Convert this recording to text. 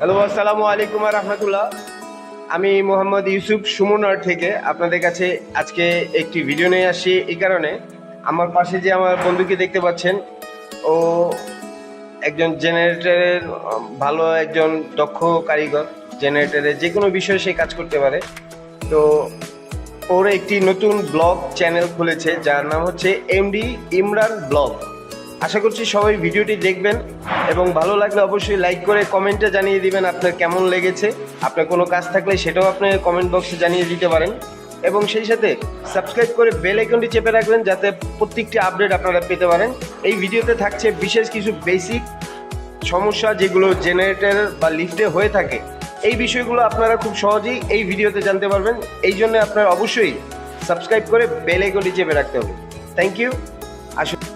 Hello, আসসালামু আলাইকুম রহমতুল্লাহ। আমি মোহাম্মদ ইউসুফ সুমনার থেকে আপনাদের কাছে আজকে একটি ভিডিও নিয়ে আসি। এই কারণে আমার পাশে যে আমার বন্ধুকে দেখতে পাচ্ছেন, ও একজন জেনারেটরের ভালো একজন দক্ষ কারিগর। জেনারেটরের যে কোনো বিষয়ে সে কাজ করতে পারে। তো ওর একটি নতুন ব্লগ চ্যানেল খুলেছে যার নাম হচ্ছে এমডি ইমরান ব্লগ। আশা করছি সবাই ভিডিওটি দেখবেন এবং ভালো লাগলে অবশ্যই লাইক করে কমেন্টে জানিয়ে দিবেন আপনার কেমন লেগেছে। আপনার কোনো কাজ থাকলে সেটাও আপনি কমেন্ট বক্সে জানিয়ে দিতে পারেন এবং সেই সাথে সাবস্ক্রাইব করে বেল আইকনটি চেপে রাখবেন যাতে প্রত্যেকটি আপডেট আপনারা পেতে পারেন। এই ভিডিওতে থাকছে বিশেষ কিছু বেসিক সমস্যা যেগুলো জেনারেটর বা লিফটে হয়ে থাকে। এই বিষয়গুলো আপনারা খুব সহজেই এই ভিডিওতে জানতে পারবেন। এই জন্য আপনারা অবশ্যই সাবস্ক্রাইব করে বেল আইকনটি চেপে রাখতে হবে। Thank you. আসুন।